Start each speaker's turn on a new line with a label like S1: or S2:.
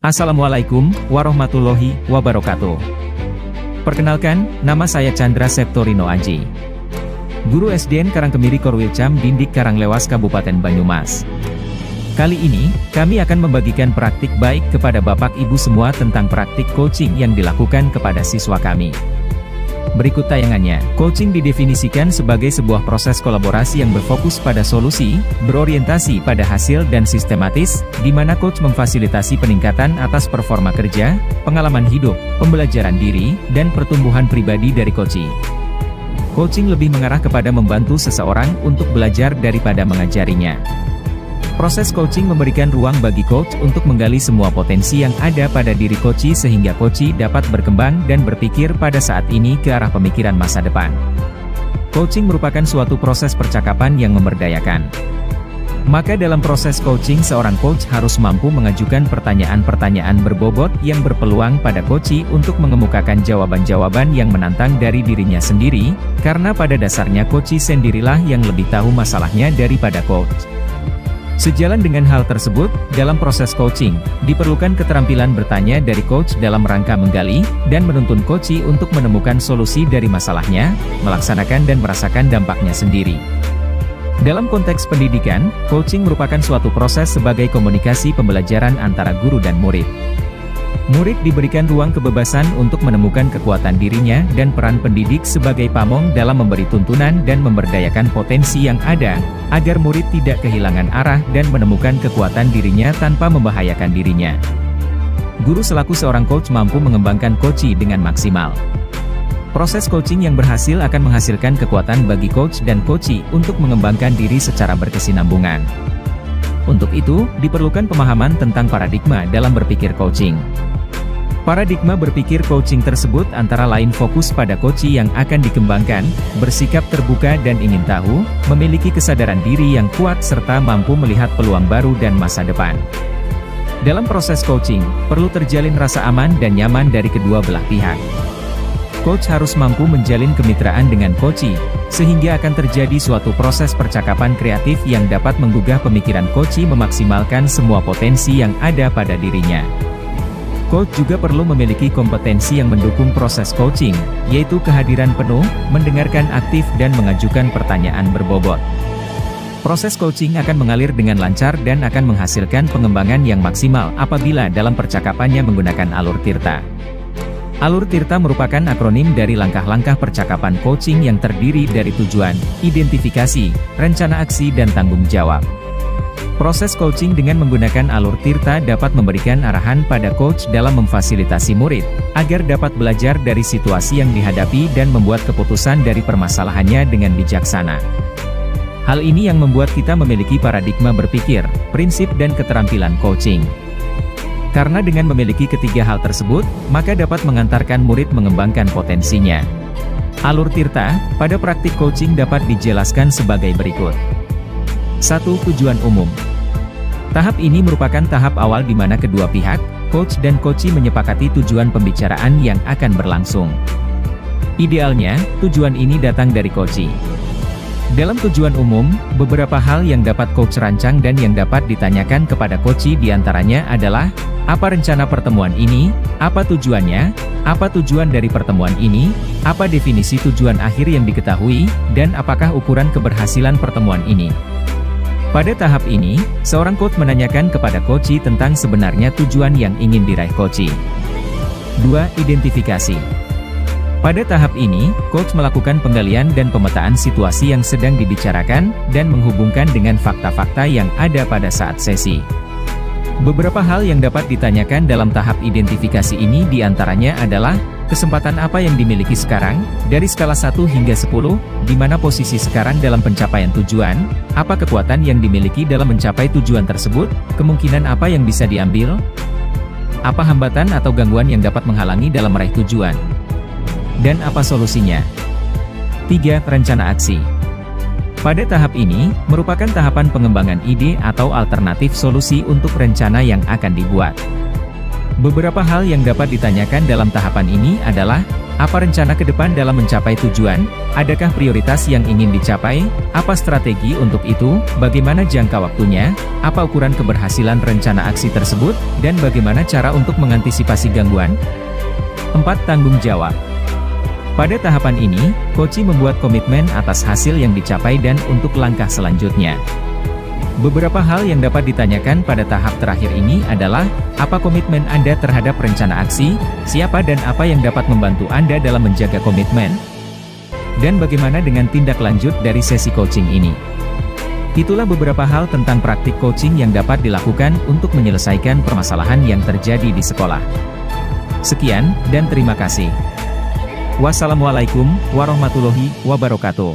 S1: Assalamualaikum warahmatullahi wabarakatuh. Perkenalkan, nama saya Chandra Septorino Aji, Guru SDN Karangkemiri Korwilcam Dindik Karanglewas Kabupaten Banyumas. Kali ini, kami akan membagikan praktik baik kepada Bapak Ibu semua tentang praktik coaching yang dilakukan kepada siswa kami. Berikut tayangannya. Coaching didefinisikan sebagai sebuah proses kolaborasi yang berfokus pada solusi, berorientasi pada hasil dan sistematis, di mana coach memfasilitasi peningkatan atas performa kerja, pengalaman hidup, pembelajaran diri, dan pertumbuhan pribadi dari coachee. Coaching lebih mengarah kepada membantu seseorang untuk belajar daripada mengajarinya. Proses coaching memberikan ruang bagi coach untuk menggali semua potensi yang ada pada diri coachee sehingga coachee dapat berkembang dan berpikir pada saat ini ke arah pemikiran masa depan. Coaching merupakan suatu proses percakapan yang memberdayakan. Maka dalam proses coaching seorang coach harus mampu mengajukan pertanyaan-pertanyaan berbobot yang berpeluang pada coachee untuk mengemukakan jawaban-jawaban yang menantang dari dirinya sendiri, karena pada dasarnya coachee sendirilah yang lebih tahu masalahnya daripada coach. Sejalan dengan hal tersebut, dalam proses coaching, diperlukan keterampilan bertanya dari coach dalam rangka menggali, dan menuntun coachee untuk menemukan solusi dari masalahnya, melaksanakan dan merasakan dampaknya sendiri. Dalam konteks pendidikan, coaching merupakan suatu proses sebagai komunikasi pembelajaran antara guru dan murid. Murid diberikan ruang kebebasan untuk menemukan kekuatan dirinya dan peran pendidik sebagai pamong dalam memberi tuntunan dan memberdayakan potensi yang ada, agar murid tidak kehilangan arah dan menemukan kekuatan dirinya tanpa membahayakan dirinya. Guru selaku seorang coach mampu mengembangkan coachee dengan maksimal. Proses coaching yang berhasil akan menghasilkan kekuatan bagi coach dan coachee untuk mengembangkan diri secara berkesinambungan. Untuk itu, diperlukan pemahaman tentang paradigma dalam berpikir coaching. Paradigma berpikir coaching tersebut antara lain fokus pada coachee yang akan dikembangkan, bersikap terbuka dan ingin tahu, memiliki kesadaran diri yang kuat serta mampu melihat peluang baru dan masa depan. Dalam proses coaching, perlu terjalin rasa aman dan nyaman dari kedua belah pihak. Coach harus mampu menjalin kemitraan dengan coachee, sehingga akan terjadi suatu proses percakapan kreatif yang dapat menggugah pemikiran coachee memaksimalkan semua potensi yang ada pada dirinya. Coach juga perlu memiliki kompetensi yang mendukung proses coaching, yaitu kehadiran penuh, mendengarkan aktif dan mengajukan pertanyaan berbobot. Proses coaching akan mengalir dengan lancar dan akan menghasilkan pengembangan yang maksimal apabila dalam percakapannya menggunakan alur tirta. Alur tirta merupakan akronim dari langkah-langkah percakapan coaching yang terdiri dari tujuan, identifikasi, rencana aksi dan tanggung jawab. Proses coaching dengan menggunakan alur tirta dapat memberikan arahan pada coach dalam memfasilitasi murid, agar dapat belajar dari situasi yang dihadapi dan membuat keputusan dari permasalahannya dengan bijaksana. Hal ini yang membuat kita memiliki paradigma berpikir, prinsip dan keterampilan coaching. Karena dengan memiliki ketiga hal tersebut, maka dapat mengantarkan murid mengembangkan potensinya. Alur tirta, pada praktik coaching dapat dijelaskan sebagai berikut. 1. Tujuan umum. Tahap ini merupakan tahap awal di mana kedua pihak, coach dan coachee menyepakati tujuan pembicaraan yang akan berlangsung. Idealnya, tujuan ini datang dari coachee. Dalam tujuan umum, beberapa hal yang dapat coach rancang dan yang dapat ditanyakan kepada coachee diantaranya adalah, apa rencana pertemuan ini, apa tujuannya, apa tujuan dari pertemuan ini, apa definisi tujuan akhir yang diketahui, dan apakah ukuran keberhasilan pertemuan ini. Pada tahap ini, seorang coach menanyakan kepada coachee tentang sebenarnya tujuan yang ingin diraih coachee. 2. Identifikasi. Pada tahap ini, coach melakukan penggalian dan pemetaan situasi yang sedang dibicarakan, dan menghubungkan dengan fakta-fakta yang ada pada saat sesi. Beberapa hal yang dapat ditanyakan dalam tahap identifikasi ini diantaranya adalah, kesempatan apa yang dimiliki sekarang, dari skala 1 hingga 10, di mana posisi sekarang dalam pencapaian tujuan, apa kekuatan yang dimiliki dalam mencapai tujuan tersebut, kemungkinan apa yang bisa diambil, apa hambatan atau gangguan yang dapat menghalangi dalam meraih tujuan, dan apa solusinya. 3. Rencana aksi. Pada tahap ini, merupakan tahapan pengembangan ide atau alternatif solusi untuk rencana yang akan dibuat. Beberapa hal yang dapat ditanyakan dalam tahapan ini adalah, Apa rencana ke depan dalam mencapai tujuan? Adakah prioritas yang ingin dicapai? Apa strategi untuk itu? Bagaimana jangka waktunya? Apa ukuran keberhasilan rencana aksi tersebut? Dan bagaimana cara untuk mengantisipasi gangguan? 4. Tanggung jawab. Pada tahapan ini, Koci membuat komitmen atas hasil yang dicapai dan untuk langkah selanjutnya. Beberapa hal yang dapat ditanyakan pada tahap terakhir ini adalah, apa komitmen Anda terhadap rencana aksi, siapa dan apa yang dapat membantu Anda dalam menjaga komitmen, dan bagaimana dengan tindak lanjut dari sesi coaching ini. Itulah beberapa hal tentang praktik coaching yang dapat dilakukan untuk menyelesaikan permasalahan yang terjadi di sekolah. Sekian, dan terima kasih. Wassalamualaikum warahmatullahi wabarakatuh.